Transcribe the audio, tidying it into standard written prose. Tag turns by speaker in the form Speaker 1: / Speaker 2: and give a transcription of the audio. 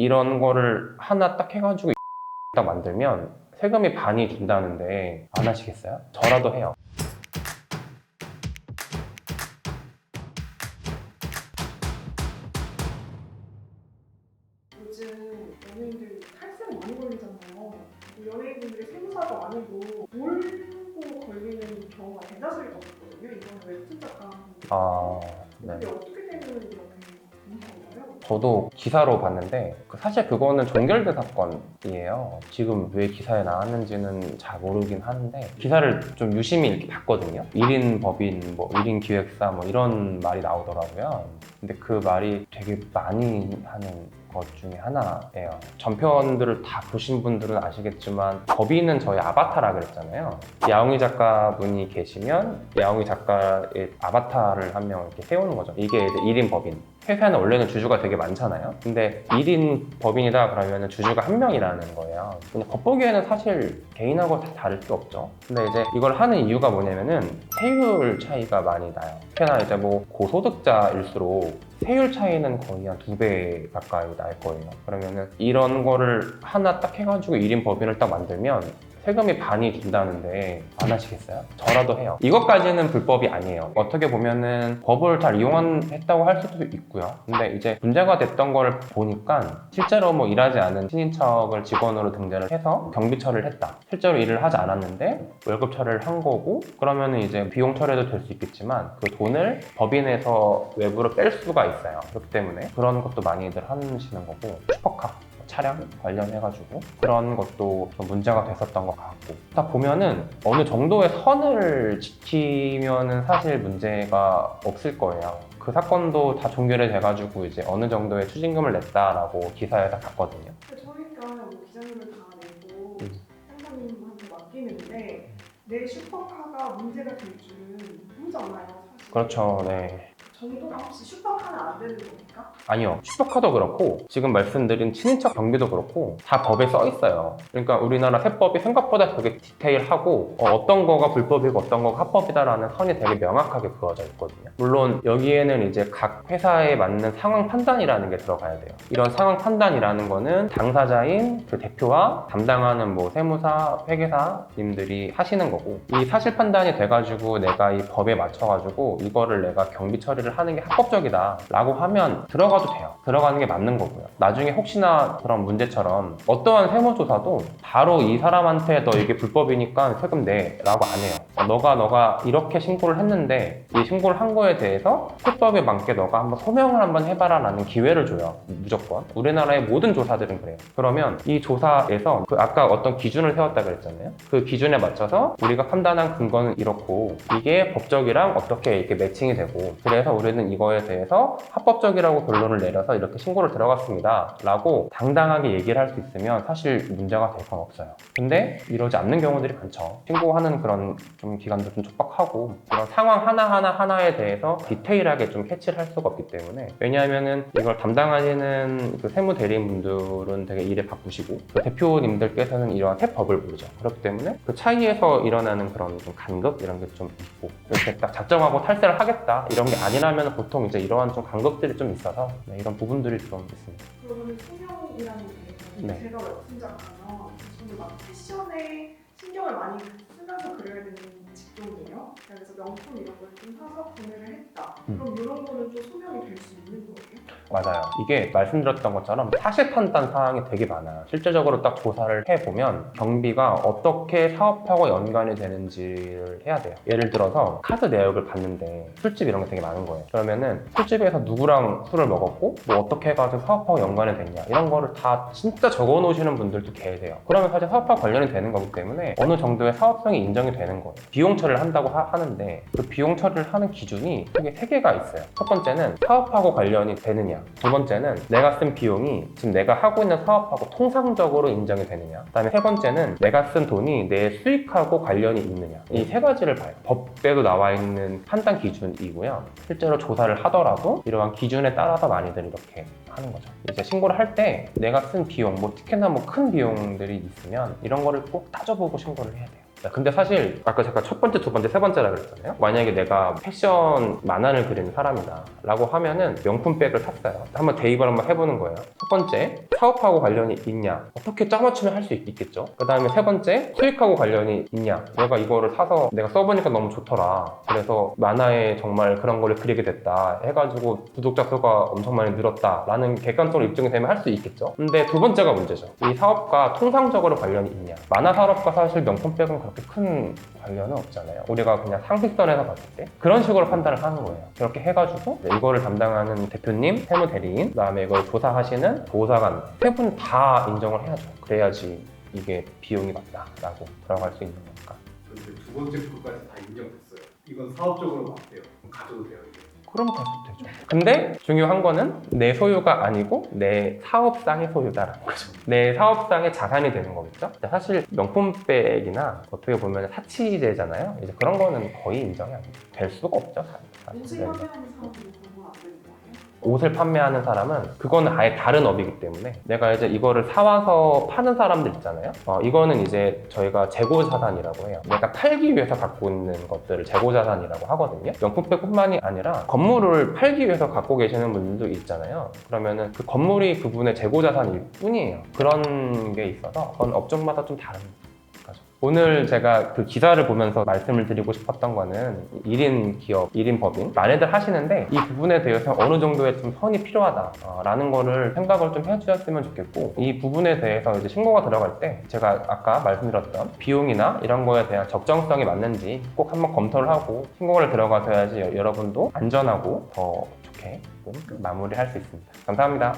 Speaker 1: 이런 거를 하나 딱 해가지고 딱 만들면 세금이 반이 준다는데 안 하시겠어요? 저라도 해요.
Speaker 2: 요즘 연예인들 탈세가 많이 걸리잖아요. 연예인분들이 세무사도 아니고 몰고 걸리는 경우가 대다수일 것 같거든요. 이거는 웹툰 작가.
Speaker 1: 네.
Speaker 2: 근데 어떻게 되면 이렇게 되는 건가요?
Speaker 1: 저도 기사로 봤는데 사실 그거는 종결대 사건이에요. 지금 왜 기사에 나왔는지는 잘 모르긴 하는데 기사를 좀 유심히 이렇게 봤거든요. 1인 법인, 1인 기획사 이런 말이 나오더라고요. 근데 그 말이 되게 많이 하는 것 중에 하나예요. 전편들을 다 보신 분들은 아시겠지만 법인은 저희 아바타라 그랬잖아요. 야옹이 작가분이 계시면 야옹이 작가의 아바타를 한 명 이렇게 세우는 거죠. 이게 이제 1인 법인. 회사는 원래는 주주가 되게 많잖아요. 근데 1인 법인이다 그러면 주주가 한 명이라는 거예요. 근데 겉보기에는 사실 개인하고 다 다를 게 없죠. 근데 이제 이걸 하는 이유가 뭐냐면은 세율 차이가 많이 나요. 특히나 이제 고소득자일수록 세율 차이는 거의 한 2배 가까이 날 거예요. 그러면은 이런 거를 하나 딱 해가지고 1인 법인을 딱 만들면 세금이 반이 준다는데 안 하시겠어요? 저라도 해요. 이것까지는 불법이 아니에요. 어떻게 보면은 법을 잘 이용했다고 할 수도 있고요. 근데 이제 문제가 됐던 걸 보니까 실제로 일하지 않은 친인척을 직원으로 등재를 해서 경비 처리를 했다. 실제로 일을 하지 않았는데 월급 처리를 한 거고 그러면은 이제 비용 처리도 될 수 있겠지만 그 돈을 법인에서 외부로 뺄 수가 있어요. 그렇기 때문에 그런 것도 많이들 하시는 거고 슈퍼카 차량 관련해가지고 그런 것도 좀 문제가 됐었던 것 같고 딱 보면은 어느 정도의 선을 지키면은 사실 문제가 없을 거예요. 그 사건도 다 종결이 돼가지고 이제 어느 정도의 추징금을 냈다라고 기사에서 봤거든요.
Speaker 2: 저희가 기자료를 다 내고 상사님한테 맡기는데 내 슈퍼카가 문제가 될 줄은 모르지 않아요, 사실.
Speaker 1: 그렇죠, 네.
Speaker 2: 정도가 혹시 슈퍼카는 안 되는 겁니까?
Speaker 1: 아니요. 슈퍼카도 그렇고 지금 말씀드린 친인척 경비도 그렇고 다 법에 써 있어요. 그러니까 우리나라 세법이 생각보다 되게 디테일하고 어떤 거가 불법이고 어떤 거가 합법이다라는 선이 되게 명확하게 그어져 있거든요. 물론 여기에는 이제 각 회사에 맞는 상황 판단이라는 게 들어가야 돼요. 이런 상황 판단이라는 거는 당사자인 그 대표와 담당하는 세무사, 회계사님들이 하시는 거고 이 사실 판단이 돼가지고 내가 이 법에 맞춰가지고 이거를 내가 경비 처리를 하는 게 합법적이다 라고 하면 들어가도 돼요. 들어가는 게 맞는 거고요. 나중에 혹시나 그런 문제처럼 어떠한 세무조사도 바로 이 사람한테 너 이게 불법이니까 세금 내 라고 안 해요. 너가 이렇게 신고를 했는데 이 신고를 한 거에 대해서 세법에 맞게 너가 한번 소명을 한번 해봐라 라는 기회를 줘요. 무조건. 우리나라의 모든 조사들은 그래요. 그러면 이 조사에서 아까 어떤 기준을 세웠다 그랬잖아요. 그 기준에 맞춰서 우리가 판단한 근거는 이렇고 이게 법적이랑 어떻게 이렇게 매칭이 되고 그래서 우리는 이거에 대해서 합법적이라고 결론을 내려서 이렇게 신고를 들어갔습니다 라고 당당하게 얘기를 할 수 있으면 사실 문제가 될 건 없어요. 근데 이러지 않는 경우들이 많죠. 신고하는 그런 좀 기간도 좀 촉박하고 그런 상황 하나에 대해서 디테일하게 좀 캐치를 할 수가 없기 때문에 왜냐하면은 이걸 담당하시는 그 세무 대리인분들은 되게 일에 바쁘시고 그 대표님들께서는 이러한 세법을 모르죠. 그렇기 때문에 그 차이에서 일어나는 그런 좀 간극 이런 게 좀 있고 이렇게 딱 작정하고 탈세를 하겠다 이런 게 아니라면 보통 이제 이러한 좀 간극들이 좀 있어서 이런 부분들이 좀 있습니다.
Speaker 2: 그러면 수명이라는 게
Speaker 1: 네.
Speaker 2: 제가 웹툰 작가면 저는 막 패션에 신경을 많이 쓰면서 그려야 되는 직종이에요. 그래서 명품 이런 걸 좀 사서 구매를 했다. 그럼 이런 거는 좀 소명이 될 수 있는 거예요?
Speaker 1: 맞아요. 이게 말씀드렸던 것처럼 사실 판단 사항이 되게 많아요. 실제적으로 딱 조사를 해보면 경비가 어떻게 사업하고 연관이 되는지를 해야 돼요. 예를 들어서 카드 내역을 봤는데 술집 이런 게 되게 많은 거예요. 그러면은 술집에서 누구랑 술을 먹었고 어떻게 해가지고 사업하고 연관이 됐냐 이런 거를 다 진짜 적어 놓으시는 분들도 계세요. 그러면 사실 사업하고 관련이 되는 거기 때문에 어느 정도의 사업성이 인정이 되는 거예요. 비용 처리를 한다고 하는데 그 비용 처리를 하는 기준이 크게 3개가 있어요. 첫 번째는 사업하고 관련이 되느냐, 두 번째는 내가 쓴 비용이 지금 내가 하고 있는 사업하고 통상적으로 인정이 되느냐, 그 다음에 세 번째는 내가 쓴 돈이 내 수익하고 관련이 있느냐. 이 3가지를 봐요. 법에도 나와 있는 판단 기준이고요. 실제로 조사를 하더라도 이러한 기준에 따라서 많이들 이렇게 하는 거죠. 이제 신고를 할 때 내가 쓴 비용, 특히나 큰 비용들이 있으면 이런 거를 꼭 따져보고 신고를 해야 돼요. 근데 사실 아까 제가 첫 번째, 두 번째, 세 번째라 그랬잖아요. 만약에 내가 패션 만화를 그리는 사람이다 라고 하면은 명품백을 샀어요. 한번 대입을 한번 해보는 거예요. 첫 번째, 사업하고 관련이 있냐? 어떻게 짜맞추면 할 수 있겠죠. 그 다음에 세 번째, 수익하고 관련이 있냐? 내가 이거를 사서 내가 써보니까 너무 좋더라. 그래서 만화에 정말 그런 거를 그리게 됐다 해가지고 구독자 수가 엄청 많이 늘었다 라는 객관적으로 입증이 되면 할 수 있겠죠. 근데 두 번째가 문제죠. 이 사업과 통상적으로 관련이 있냐? 만화 산업과 사실 명품백은 그렇게 큰 관련은 없잖아요. 우리가 그냥 상식선에서 봤을 때 그런 식으로 판단을 하는 거예요. 그렇게 해가지고 이거를 담당하는 대표님, 세무대리인, 그다음에 이걸 조사하시는 보호사관 세 분 다 인정을 해야죠. 그래야지 이게 비용이 맞다라고 들어갈 수 있는 거니까.
Speaker 3: 근데 두 번째 것까지 다 인정됐어요. 이건 사업적으로 맞대요. 그럼 가져도 돼요 이게.
Speaker 1: 그럼 가도 되죠. 근데 중요한 거는 내 소유가 아니고 내 사업상의 소유다라는 거죠. 내 사업상의 자산이 되는 거겠죠. 사실 명품백이나 어떻게 보면 사치제잖아요. 이제 그런 거는 거의 인정이 안 될 수가 없죠.
Speaker 2: 옷을 판매하는 사람들은 그런 건안 되는 거예요?
Speaker 1: 옷을 판매하는 사람은 그거는 아예 다른 업이기 때문에 내가 이제 이거를 사와서 파는 사람들 있잖아요. 이거는 이제 저희가 재고자산이라고 해요. 내가 팔기 위해서 갖고 있는 것들을 재고자산이라고 하거든요. 명품백뿐만이 아니라 건물을 팔기 위해서 갖고 계시는 분들도 있잖아요. 그러면은 그 건물이 그분의 재고자산일 뿐이에요. 그런 게 있어서 그건 업종마다 좀 다른 거죠. 오늘 제가 그 기사를 보면서 말씀을 드리고 싶었던 거는 1인 기업, 1인 법인 많이들 하시는데 이 부분에 대해서 어느 정도의 좀 선이 필요하다라는 거를 생각을 좀 해주셨으면 좋겠고, 이 부분에 대해서 이제 신고가 들어갈 때 제가 아까 말씀드렸던 비용이나 이런 거에 대한 적정성이 맞는지 꼭 한번 검토를 하고 신고를 들어가셔야지 여러분도 안전하고 더 좋게 마무리할 수 있습니다. 감사합니다.